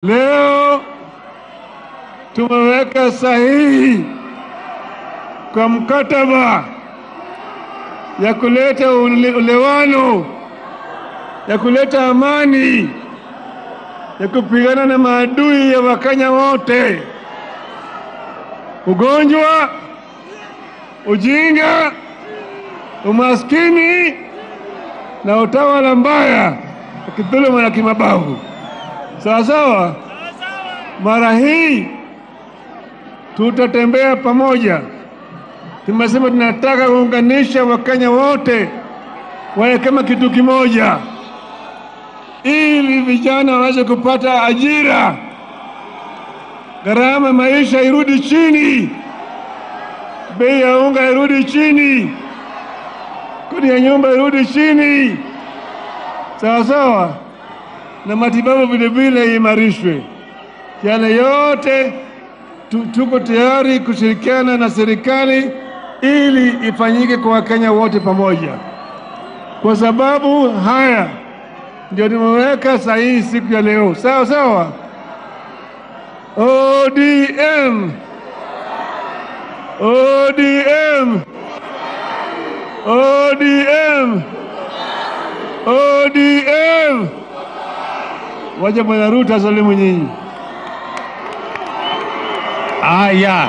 Leo tumeweka sahihi kwa mkataba ya kuleta ulewano, ya kuleta amani, ya kupigana na maadui ya Wakenya wote: ugonjwa, ujinga, umaskini na utawala mbaya kidhuluma na kimabavu. Sawa sawa. Mara hii tutatembea pamoja. Tumesema tunataka kuunganisha Wakenya wote wawe kama kitu kimoja, ili vijana waweze kupata ajira, gharama maisha irudi chini, bei ya unga irudi chini, kodi ya nyumba irudi chini. Sawa sawa. Na matibabu vile vile imarishwe. Yale yote tuko tayari kushirikiana na serikali ili ifanyike kwa Wakenya wote pamoja. Kwa sababu haya ndio nimeweka sahihi siku ya leo. Sawa sawa. ODM, ODM, ODM, ODM. Wacha Bwana Ruto asalimu nyinyi. Aya.